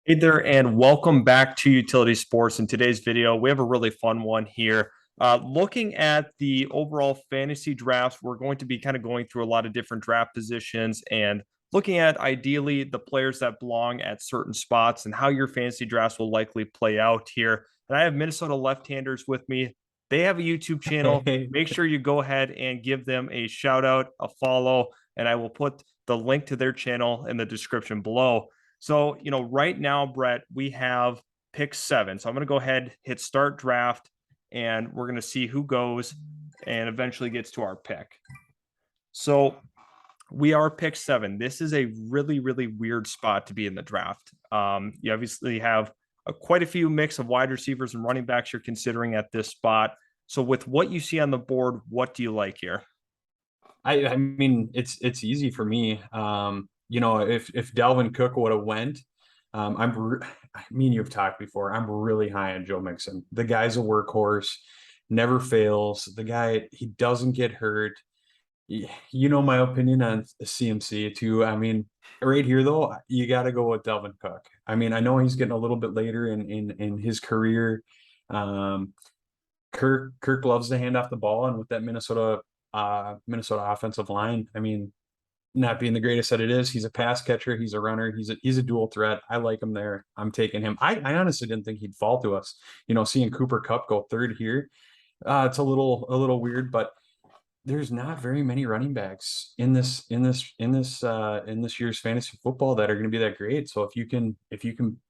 Hey there, and welcome back to Utility Sports. In today's video, we have a really fun one here. Looking at the overall fantasy drafts, we're going to be kind of going through a lot of different draft positions and looking at ideally the players that belong at certain spots and how your fantasy drafts will likely play out here. And I have Minnesota left-handers with me. They have a YouTube channel. Hey, Make sure you go ahead and give them a shout out, a follow, and I will put the link to their channel in the description below. So, right now, Brett, we have pick 7. So I'm going to go ahead, hit start draft, and we're going to see who goes and eventually gets to our pick. So we are pick 7. This is a really, really weird spot to be in the draft. You obviously have quite a few mix of wide receivers and running backs you're considering at this spot. So with what you see on the board, what do you like here? I mean, it's easy for me. If Dalvin Cook would have went, I mean, you've talked before. I'm really high on Joe Mixon. The guy's a workhorse, never fails. The guy, he doesn't get hurt. You know my opinion on CMC too. I mean, right here though, you got to go with Dalvin Cook. I mean, I know he's getting a little bit later in his career. Um, Kirk loves to hand off the ball, and with that Minnesota offensive line, I mean, not being the greatest that it is, he's a pass catcher, he's a runner, he's a dual threat. I like him there. I'm taking him. I honestly didn't think he'd fall to us. Seeing Cooper Kupp go third here, it's a little weird, but there's not very many running backs in this year's fantasy football that are going to be that great. So if you can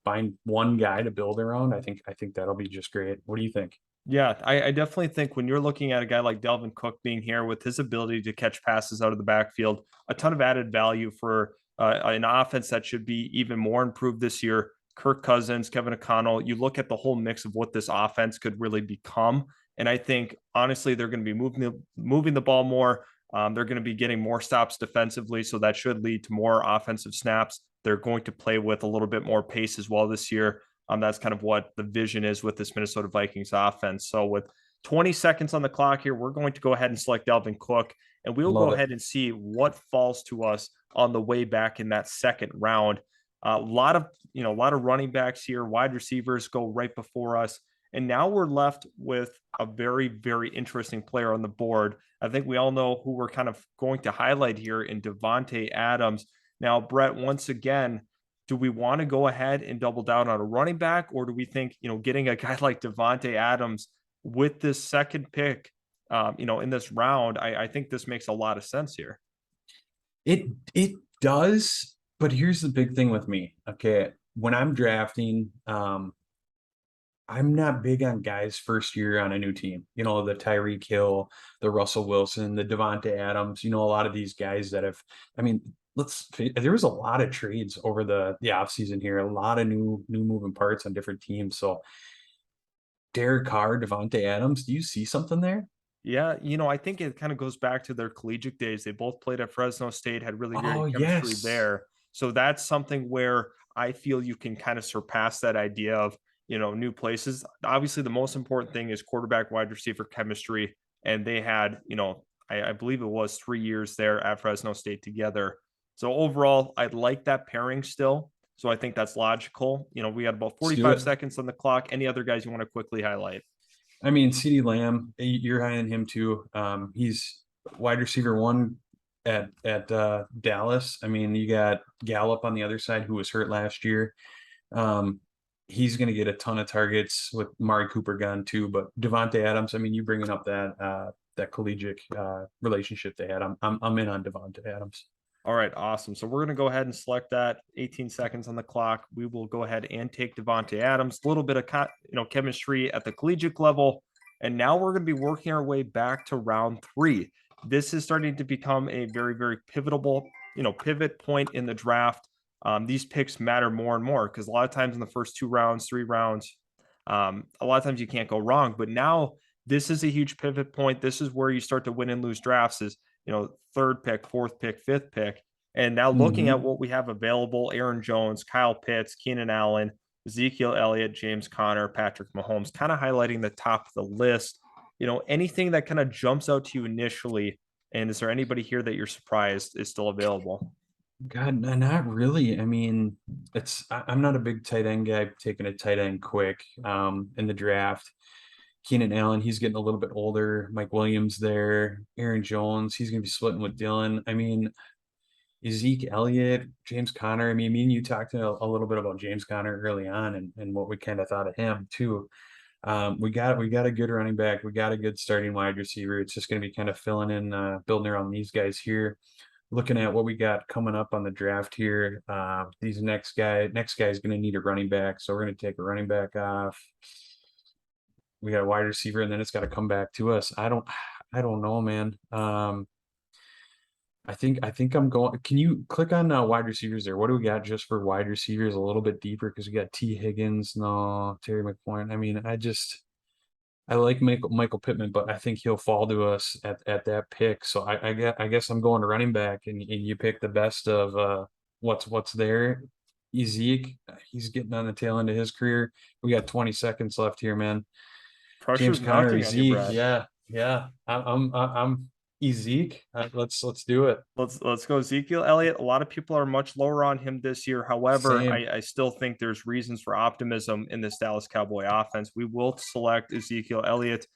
find one guy to build around, I think that'll be just great. What do you think? Yeah, I definitely think when you're looking at a guy like Delvin Cook being here with his ability to catch passes out of the backfield, a ton of added value for an offense that should be even more improved this year. Kirk Cousins, Kevin O'Connell, you look at the whole mix of what this offense could really become. And I think, honestly, they're going to be moving the ball more. They're going to be getting more stops defensively. So that should lead to more offensive snaps. They're going to play with a little bit more pace as well this year. That's kind of what the vision is with this Minnesota Vikings offense. So with 20 seconds on the clock here, we're going to go ahead and select Delvin Cook, and we'll go Love it. ahead and see what falls to us on the way back in that second round. A lot of running backs here, wide receivers go right before us, and now we're left with a very, very interesting player on the board. I think we all know who we're kind of going to highlight here in Davante Adams. Now, Brett, once again, do we want to go ahead and double down on a running back, or do we think, getting a guy like Davante Adams with this second pick, in this round, I think this makes a lot of sense here. It does, but here's the big thing with me. Okay, when I'm drafting, I'm not big on guys first year on a new team. The Tyreek Hill, the Russell Wilson, the Devonte Adams. A lot of these guys that have. I mean, there was a lot of trades over the offseason here. A lot of new moving parts on different teams. So Derek Carr, Devonte Adams. Do you see something there? Yeah, I think it kind of goes back to their collegiate days. They both played at Fresno State, had really Oh great chemistry yes. there. So that's something where I feel you can kind of surpass that idea of, new places. Obviously, the most important thing is quarterback wide receiver chemistry. And they had, I believe it was 3 years there at Fresno State together. So overall, I like that pairing still. So I think that's logical. We got about Let's do 45 it. seconds on the clock. Any other guys you want to quickly highlight? I mean, CeeDee Lamb, you're high on him too. He's wide receiver one at Dallas. I mean, you got Gallup on the other side who was hurt last year. Um, he's going to get a ton of targets with Mari Cooper gone too. But Devonte Adams, I mean, you bringing up that collegiate relationship they had. I'm in on Devonte Adams. All right, awesome. So we're going to go ahead and select that. 18 seconds on the clock. We will go ahead and take Devonte Adams. A little bit of chemistry at the collegiate level, and now we're going to be working our way back to round 3. This is starting to become a very, very pivotal, pivot point in the draft. These picks matter more and more because a lot of times in the first 2 rounds, 3 rounds, a lot of times you can't go wrong. But now this is a huge pivot point. This is where you start to win and lose drafts. Is third pick, fourth pick, fifth pick. And now looking at Mm-hmm. what we have available, Aaron Jones, Kyle Pitts, Keenan Allen, Ezekiel Elliott, James Conner, Patrick Mahomes, kind of highlighting the top of the list. Anything that kind of jumps out to you initially. And is there anybody here that you're surprised is still available? God, not really. I mean, I'm not a big tight end guy taking a tight end quick in the draft. Keenan Allen, he's getting a little bit older. Mike Williams there. Aaron Jones, he's going to be splitting with Dylan. I mean, Zeke Elliott, James Conner. I mean, me and you talked a little bit about James Conner early on and what we kind of thought of him too. We got a good running back. We got a good starting wide receiver. It's just going to be kind of filling in, building around these guys here. Looking at what we got coming up on the draft here, these next guy is going to need a running back, so we're going to take a running back off. We got a wide receiver, and then it's got to come back to us. I don't know, man. I think I'm going. Can you click on wide receivers there? What do we got just for wide receivers a little bit deeper? Because we got T Higgins, no Terry McLaurin. I mean, I like Michael Pittman, but I think he'll fall to us at that pick. So I guess I'm going to running back, and you pick the best of what's there. Zeke, he's getting on the tail end of his career. We got 20 seconds left here, man. James Pressure's Conner, mounting on you, Zeke, Brad. yeah. I'm Zeke. Let's do it. Let's go Ezekiel Elliott. A lot of people are much lower on him this year. However, Same. I still think there's reasons for optimism in this Dallas Cowboy offense. We will select Ezekiel Elliott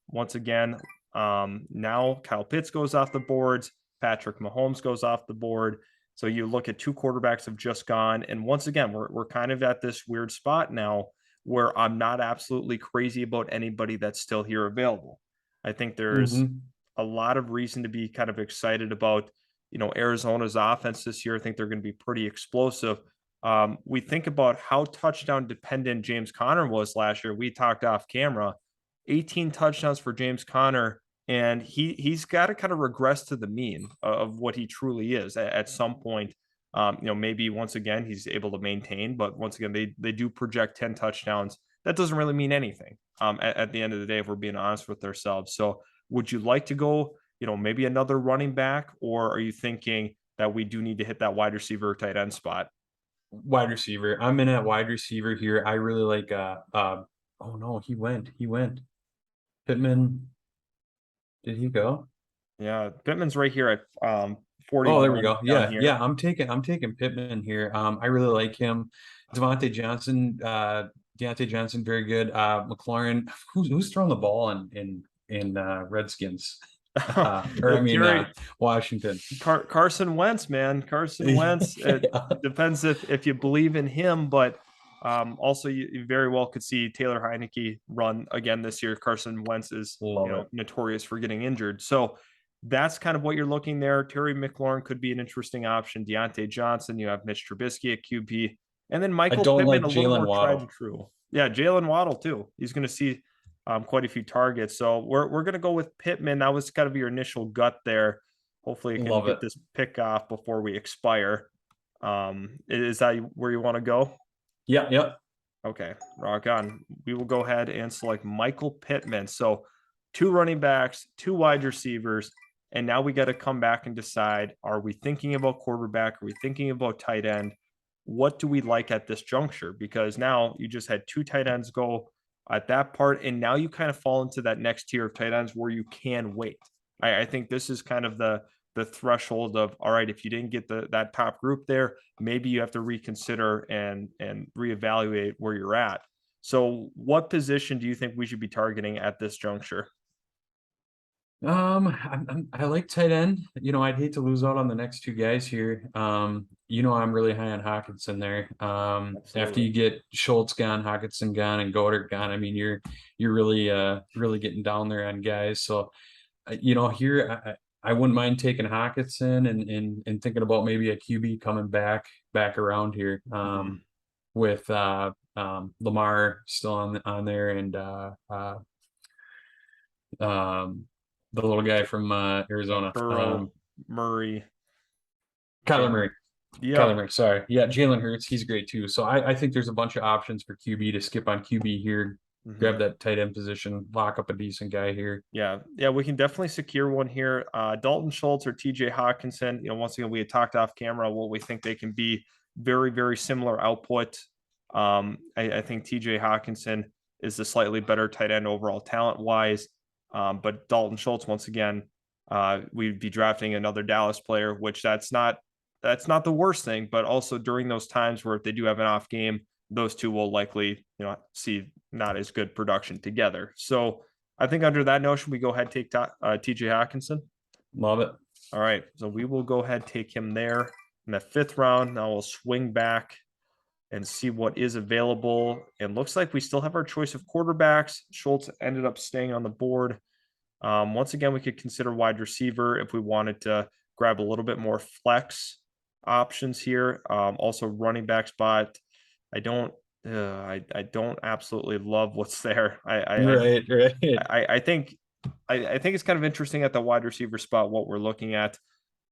once again. Now Kyle Pitts goes off the boards. Patrick Mahomes goes off the board. So you look at two quarterbacks have just gone, and once again, we're kind of at this weird spot now where I'm not absolutely crazy about anybody that's still here available. I think there's Hmm. a lot of reason to be kind of excited about, Arizona's offense this year. I think they're going to be pretty explosive. We think about how touchdown dependent James Conner was last year. We talked off camera, 18 touchdowns for James Conner, and he's got to kind of regress to the mean of what he truly is at some point. Maybe once again he's able to maintain, but once again they do project 10 touchdowns. That doesn't really mean anything at the end of the day if we're being honest with ourselves. So would you like to go, maybe another running back, or are you thinking that we do need to hit that wide receiver or tight end spot? Wide receiver. I'm in at wide receiver here. I really like oh no, he went. Pittman, did he go? Yeah, Pittman's right here at Oh, there 41 we go. down Yeah, here. I'm taking Pittman here. I really like him. Devontae Johnson, Deontay Johnson, very good. McLaurin, who's throwing the ball in Redskins? Or I mean Terry Washington. Carson Wentz, man, Carson Wentz. It depends if you believe in him, but also you very well could see Taylor Heineke run again this year. Carson Wentz is Love it. notorious for getting injured, so that's kind of what you're looking there. Terry McLaurin could be an interesting option. Deontay Johnson, you have Mitch Trubisky at QB, and then I Michael don't Pittman, like a little Jalen more tried Waddle. and true. Yeah, Jalen Waddle too. He's going to see quite a few targets. So we're going to go with Pittman. That was kind of your initial gut there. Hopefully, it can Love get it. this pick off before we expire. Is that where you want to go? Yeah, yep. Okay, rock on. We will go ahead and select Michael Pittman. So two running backs, two wide receivers, and now we got to come back and decide: are we thinking about quarterback? Are we thinking about tight end? What do we like at this juncture? Because now you just had two tight ends go at that part, and now you kind of fall into that next tier of tight ends where you can wait. I think this is kind of the threshold of, all right, if you didn't get that top group there, maybe you have to reconsider and reevaluate where you're at. So what position do you think we should be targeting at this juncture? I like tight end. I'd hate to lose out on the next two guys here. I'm really high on Hawkinson there. After Absolutely. you get Schultz gone, Hawkinson gone, and Goddard gone, I mean, you're really getting down there on guys. So, here I wouldn't mind taking Hawkinson and thinking about maybe a QB coming back around here. Mhm. With Lamar still on there and um, the little guy from Arizona, Burrow, Murray, Kyler Jalen. Murray. Kyler Yep. Murray, sorry. Yeah, Jalen Hurts, he's great too. So I think there's a bunch of options for QB to skip on QB here, grab Mhm. that tight end position, lock up a decent guy here. Yeah, we can definitely secure one here. Dalton Schultz or TJ Hawkinson. Once again, we had talked off camera what we think they can be. Very, very similar output. I think TJ Hawkinson is the slightly better tight end overall talent wise. But Dalton Schultz, once again, we'd be drafting another Dallas player, which that's not that's not the worst thing, but also during those times where if they do have an off game, those two will likely, see not as good production together. So I think under that notion, we go ahead and take TJ Hawkinson. Love it. All right. So we will go ahead and take him there in the 5th round. Now we'll swing back and see what is available. And looks like we still have our choice of quarterbacks. Schultz ended up staying on the board. Once again, we could consider wide receiver if we wanted to grab a little bit more flex options here. Also running back spot. I don't absolutely love what's there. Right. I think it's kind of interesting at the wide receiver spot what we're looking at.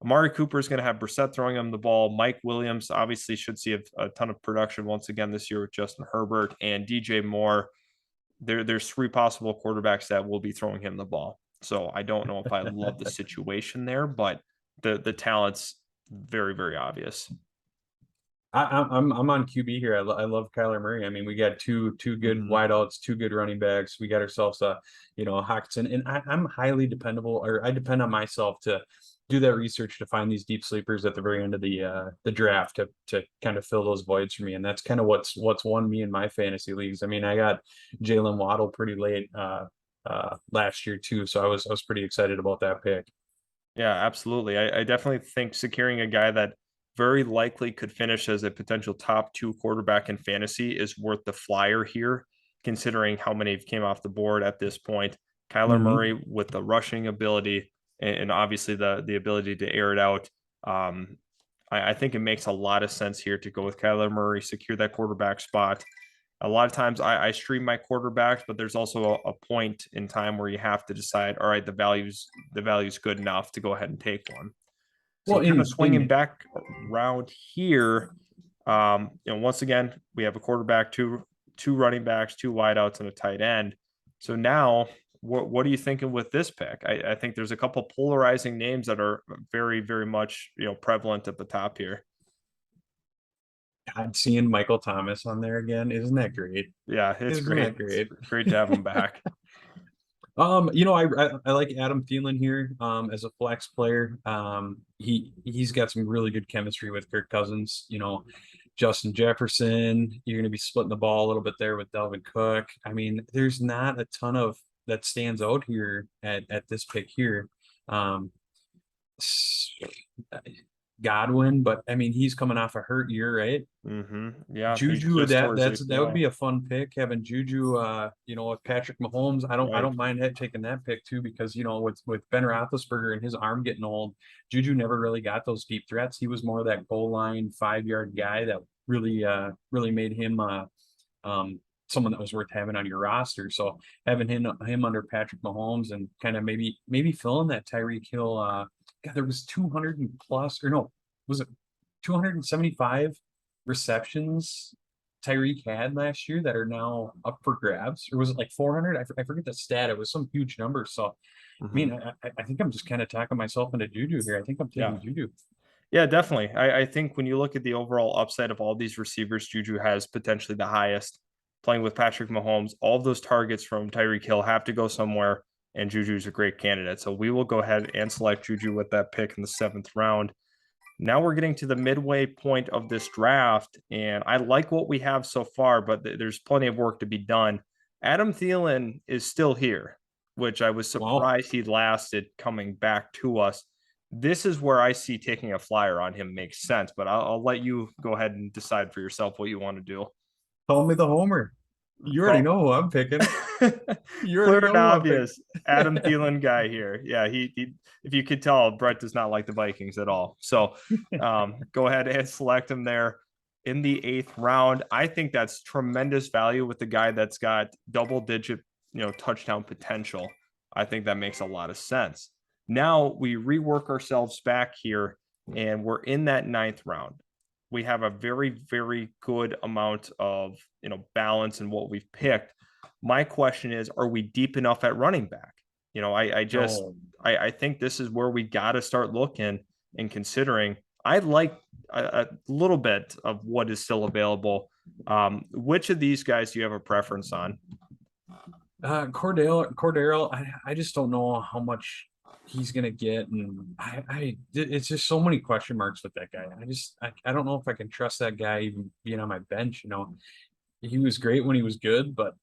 Amari Cooper is going to have Brissett throwing him the ball. Mike Williams obviously should see a ton of production once again this year with Justin Herbert and DJ Moore. There's 3 possible quarterbacks that will be throwing him the ball. So I don't know if I love the situation there, but the talent's very, very obvious. I'm on QB here. I love Kyler Murray. I mean, we got two good wideouts, 2 good running backs. We got ourselves a Hawkinson, and I'm highly dependable, or I depend on myself to do that research to find these deep sleepers at the very end of the draft to kind of fill those voids for me. And that's kind of what's won me in my fantasy leagues. I mean, I got Jalen Waddle pretty late last year too, so I was pretty excited about that pick. Yeah, absolutely. I definitely think securing a guy that very likely could finish as a potential top 2 quarterback in fantasy is worth the flyer here, considering how many came off the board at this point. Kyler Murray with the rushing ability and obviously the ability to air it out. I think it makes a lot of sense here to go with Kyler Murray, secure that quarterback spot. A lot of times I stream my quarterbacks, but there's also a point in time where you have to decide, all right, the value's good enough to go ahead and take one. So well, kind of swinging back around here, once again, we have a quarterback, two running backs, 2 wideouts, and a tight end. So now, what are you thinking with this pick? I think there's a couple polarizing names that are very, very much prevalent at the top here. I'm seeing Michael Thomas on there again. Isn't that great? Yeah, it's great. Great. It's great to have him back. I like Adam Thielen here as a flex player. He's got some really good chemistry with Kirk Cousins. Justin Jefferson. You're going to be splitting the ball a little bit there with Dalvin Cook. I mean, there's not a ton of that stands out here at this pick here. Godwin, but I mean, he's coming off a hurt year, right? Yeah. Juju, that would be a fun pick, having Juju, with Patrick Mahomes. I don't mind taking that pick too, because with Ben Roethlisberger and his arm getting old, Juju never really got those deep threats. He was more of that goal line 5-yard guy that really made him someone that was worth having on your roster. So having him under Patrick Mahomes and kind of maybe filling that Tyreek Hill. God, there was 200 and plus, or no, was it 275 receptions Tyreek had last year that are now up for grabs, or was it like 400? I forget the stat. It was some huge number. So, I mean, I think I'm just kind of talking myself into Juju here. I think I'm taking Juju. Yeah, definitely. I think when you look at the overall upside of all these receivers, Juju has potentially the highest. Playing with Patrick Mahomes, all of those targets from Tyreek Hill have to go somewhere, and Juju's a great candidate. So we will go ahead and select Juju with that pick in the 7th round. Now we're getting to the midway point of this draft, and I like what we have so far, but there's plenty of work to be done. Adam Thielen is still here, which I was surprised he lasted coming back to us. This is where I see taking a flyer on him makes sense, but I'll let you go ahead and decide for yourself what you want to do. Call me the homer. You already know who I'm picking. Clear and obvious Adam Thielen guy here. Yeah, he if you could tell, Brett does not like the Vikings at all. So go ahead and select him there in the 8th round. I think that's tremendous value with the guy that's got double-digit, touchdown potential. I think that makes a lot of sense. Now we rework ourselves back here, and we're in that 9th round. We have a very, very good amount of, balance in what we've picked. My question is, are we deep enough at running back? I think this is where we got to start looking and considering. I like a little bit of what is still available. Which of these guys do you have a preference on? Cordero, I just don't know how much he's gonna get, and it's just so many question marks with that guy. I don't know if I can trust that guy even being on my bench. He was great when he was good, but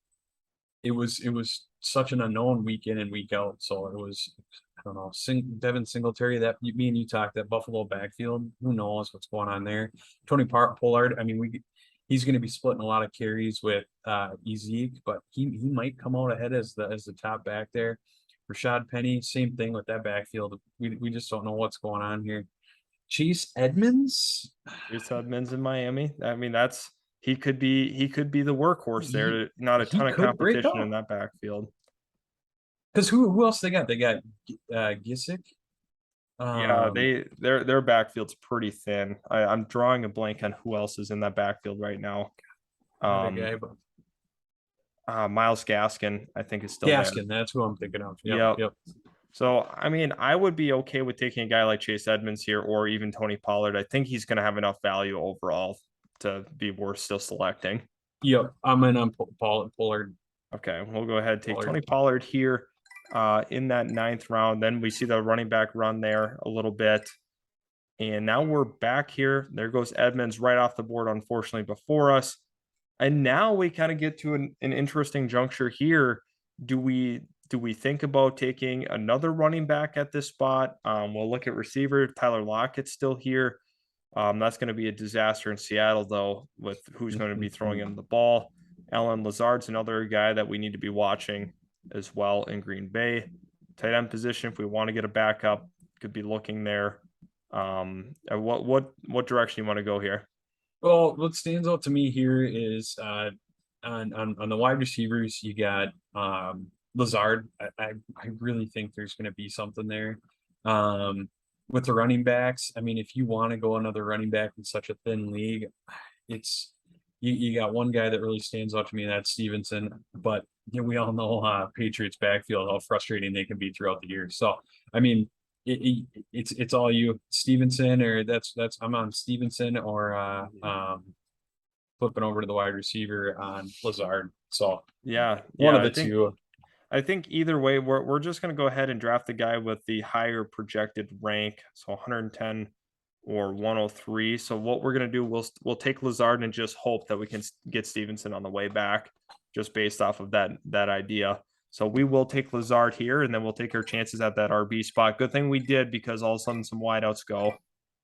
it was such an unknown week in and week out. So it was, I don't know, Devin Singletary, that me and you talked, that Buffalo backfield. Who knows what's going on there? Tony Pollard. I mean, he's going to be splitting a lot of carries with Ezek, but he might come out ahead as the top back there. Rashad Penny, same thing with that backfield. We just don't know what's going on here. Chase Edmonds, Chase Edmonds in Miami. I mean, he could be the workhorse he there. Not a he ton of could break competition in out. that backfield. Because who else they got? They got Gisick. Yeah, Um, their backfield's pretty thin. I'm drawing a blank on who else is in that backfield right now. Another Um, guy, but Miles Gaskin, I think, is still there. Gaskin, that's who I'm thinking of. Yep, Yep. yep. So, I mean, I would be okay with taking a guy like Chase Edmonds here or even Tony Pollard. I think he's going to have enough value overall to be worth still selecting. Yep. I'm in on Pollard. Okay, we'll go ahead and take Pollard. Tony Pollard here in that 9th round. Then we see the running back run there a little bit. And now we're back here. There goes Edmonds right off the board, unfortunately, before us. And now we kind of get to an interesting juncture here. Do we think about taking another running back at this spot? We'll look at receiver. Tyler Lockett's still here. That's going to be a disaster in Seattle, though, with who's going to be throwing him the ball. Alan Lazard's another guy that we need to be watching as well in Green Bay. Tight end position, if we want to get a backup, could be looking there. What direction you want to go here? Well, what stands out to me here is on the wide receivers, you got Lazard. I really think there's going to be something there. With the running backs, I mean, if you want to go another running back in such a thin league, it's you got one guy that really stands out to me, and that's Stevenson. But we all know Patriots backfield, how frustrating they can be throughout the year. So I mean, it's all you, Stevenson, or that's I'm on Stevenson, or flipping over to the wide receiver on Lazard. So Yeah, one yeah. of I the think two. I think either way, we're just going to go ahead and draft the guy with the higher projected rank, so 110 or 103. So what we're going to do, we'll take Lazard and just hope that we can get Stevenson on the way back, just based off of that idea. So we will take Lazard here, and then we'll take our chances at that RB spot. Good thing we did, because all of a sudden some wideouts go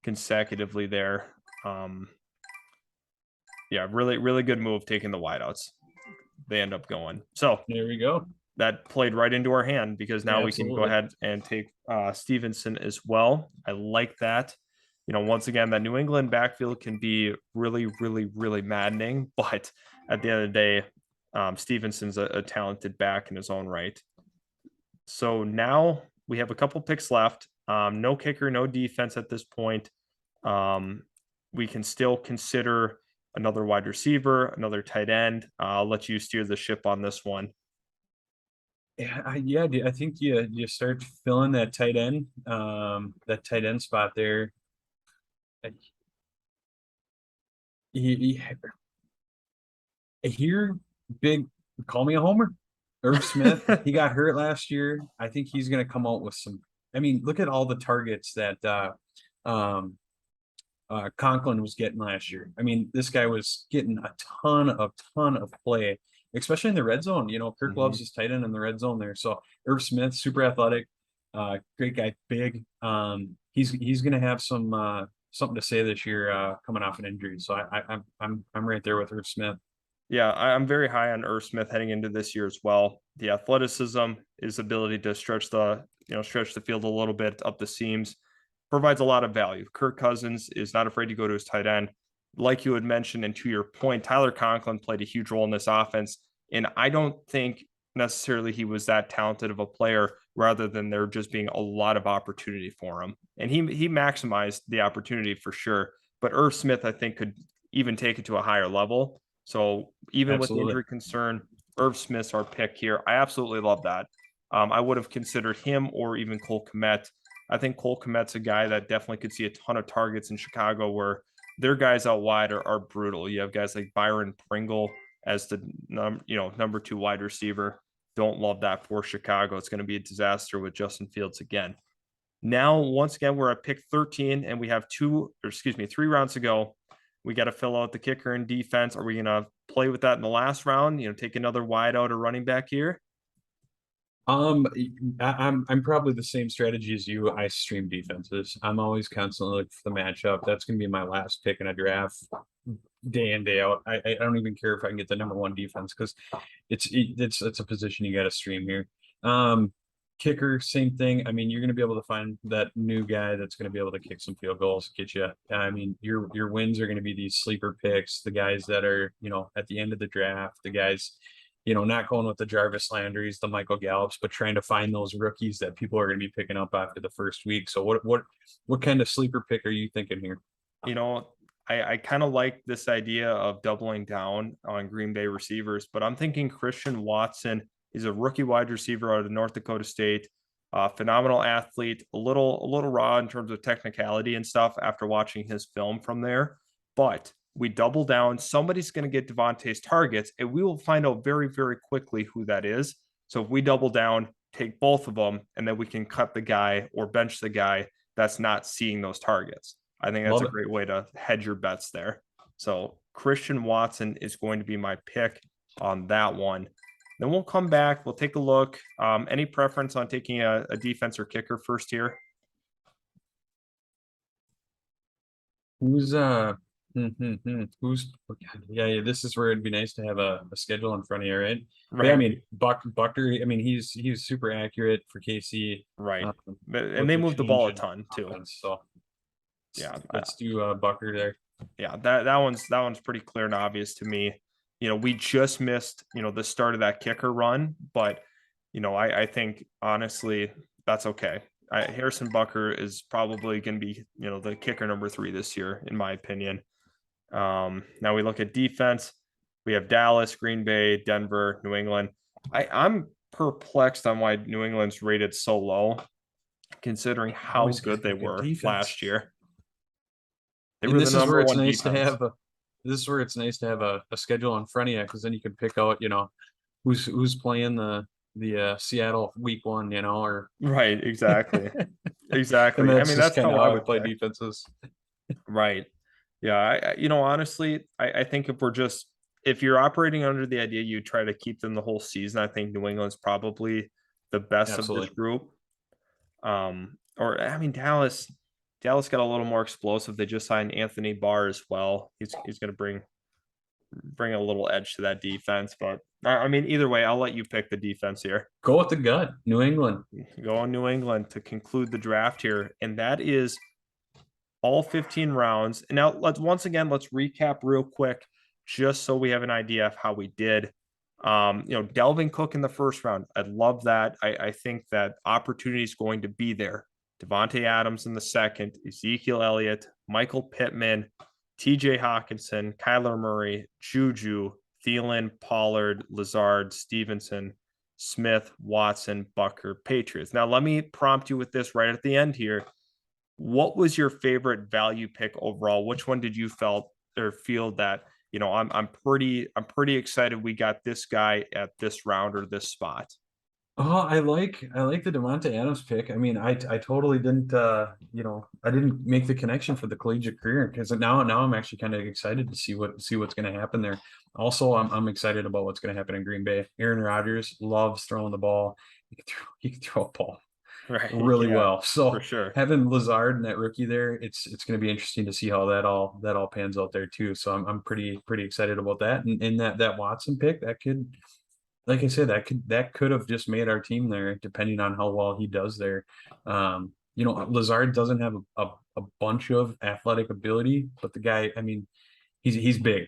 consecutively there. Yeah, really, really good move taking the wideouts. They end up going. So There we go. that played right into our hand, because now we can go Absolutely. ahead and take Stevenson as well. I like that. Once again, that New England backfield can be really, really, really maddening, but at the end of the day, Stevenson's a talented back in his own right. So now we have a couple picks left. No kicker, no defense at this point. We can still consider another wide receiver, another tight end. I'll let you steer the ship on this one. Yeah, I think you start filling that tight end spot there. He, here, big, call me a homer. Irv Smith, he got hurt last year. I think he's going to come out with some. I mean, look at all the targets that Conklin was getting last year. I mean, this guy was getting a ton of play, especially in the red zone. Kirk loves his tight end in the red zone there. So Irv Smith, super athletic, great guy, big. He's going to have something to say this year, coming off an injury. So I'm right there with Irv Smith. Yeah, I'm very high on Irv Smith heading into this year as well. The athleticism, his ability to stretch the field a little bit up the seams, provides a lot of value. Kirk Cousins is not afraid to go to his tight end. Like you had mentioned, and to your point, Tyler Conklin played a huge role in this offense. And I don't think necessarily he was that talented of a player, rather than there just being a lot of opportunity for him. And he maximized the opportunity for sure. But Irv Smith, I think, could even take it to a higher level. So even with the Absolutely. injury concern, Irv Smith's our pick here. I absolutely love that. I would have considered him or even Cole Kmet. I think Cole Kmet's a guy that definitely could see a ton of targets in Chicago, where their guys out wide are brutal. You have guys like Byron Pringle as the number 2 wide receiver. Don't love that for Chicago. It's going to be a disaster with Justin Fields again. Now, once again, we're at pick 13 and we have 3 rounds to go. We got to fill out the kicker and defense. Are we going to play with that in the last round? Take another wide out or running back here? Um, I'm probably the same strategy as you. I stream defenses. I'm always constantly looking for the matchup. That's gonna be my last pick in a draft, day in day out. I don't even care if I can get the number one defense because it's a position you got to stream here. Um, Kicker, same thing. I mean, you're gonna be able to find that new guy that's gonna be able to kick some field goals, get you. I mean, your wins are gonna be these sleeper picks, the guys that are at the end of the draft, the guys not going with the Jarvis Landrys, the Michael Gallups, but trying to find those rookies that people are going to be picking up after the first week. So what kind of sleeper pick are you thinking here? You know, I kind of like this idea of doubling down on Green Bay receivers, but I'm thinking Christian Watson is a rookie wide receiver out of North Dakota State. Phenomenal athlete, a little raw in terms of technicality and stuff after watching his film from there. But we double down. Somebody's going to get Devontae's targets, and we will find out very, very quickly who that is. So if we double down, take both of them, and then we can cut the guy or bench the guy that's not seeing those targets. I think that's Love a it. great way to hedge your bets there. So Christian Watson is going to be my pick on that one. Then we'll come back. We'll take a look. Any preference on taking a defense or kicker first here? Who's who's yeah, this is where it'd be nice to have a schedule in front of you, right? But yeah, I Right, mean Bucker, I mean he's super accurate for KC. right. Um, And with they the move the ball change a in ton too. offense. So Yeah, let's do Bucker there. yeah. That one's pretty clear and obvious to me. We just missed the start of that kicker run, but I think honestly that's okay. Harrison Bucker is probably going to be the kicker number 3 this year, in my opinion. Now we look at defense. We have Dallas, Green Bay, Denver, New England. I'm perplexed on why New England's rated so low, considering how Always good they got good were defense. last year. They And were the this is where number it's one nice to defense. have a schedule in front of you because then you can pick out, who's playing the Seattle week one, or Right, exactly. and Exactly. I that's mean, just that's kind of how how I I would play pick. defenses. Right. Yeah. Honestly, I think if you're operating under the idea you try to keep them the whole season, I think New England's probably the best of this Absolutely. group. Or I mean, Dallas got a little more explosive. They just signed Anthony Barr as well. He's going to bring a little edge to that defense. But I mean, either way, I'll let you pick the defense here. Go with the gut. New England. Go on New England to conclude the draft here, and that is all 15 rounds. And now let's recap real quick, just so we have an idea of how we did. Delvin Cook in the first round. I'd love that. I think that opportunity is going to be there. Devontae Adams in the second, Ezekiel Elliott, Michael Pittman, TJ Hawkinson, Kyler Murray, Juju, Thielen, Pollard, Lazard, Stevenson, Smith, Watson, Bucker, Patriots. Now, let me prompt you with this right at the end here. What was your favorite value pick overall? Which one did you feel that I'm pretty excited we got this guy at this round or this spot? Oh, I like the Devontae Adams pick. I mean, I totally didn't I didn't make the connection for the collegiate career because now I'm actually kind of excited to see what's going to happen there. Also, I'm excited about what's going to happen in Green Bay. Aaron Rodgers loves throwing the ball. He can throw a ball Right. really Yeah, well. for So sure. having Lazard and that rookie there, it's going to be interesting to see how that all pans out there too. So I'm pretty excited about that. And that Watson pick, that could, like I said, that could have just made our team there, depending on how well he does there. Lazard doesn't have a bunch of athletic ability, but the guy, I mean, he's big.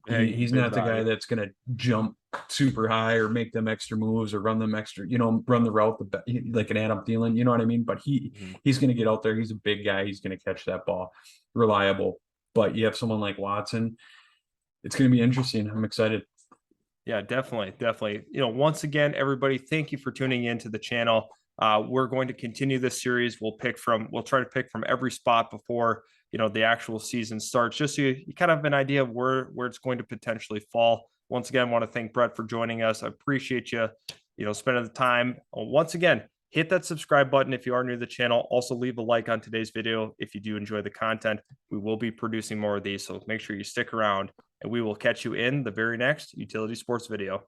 Big, He's big not the body. guy that's gonna jump super high or make them extra moves or run them extra, run the route like an Adam Thielen, you know what I mean? But Mhm. he's gonna get out there. He's a big guy. He's gonna catch that ball, reliable. But you have someone like Watson. It's gonna be interesting. I'm excited. Yeah, definitely, definitely. Once again, everybody, thank you for tuning in to the channel. We're going to continue this series. We'll try to pick from every spot before the actual season starts, just so you kind of have an idea of where it's going to potentially fall. Once again, I want to thank Brett for joining us. I appreciate you, spending the time. Once again, Hit that subscribe button if you are new to the channel. Also leave a like on today's video if you do enjoy the content. We will be producing more of these, so make sure you stick around, and we will catch you in the very next utility sports video.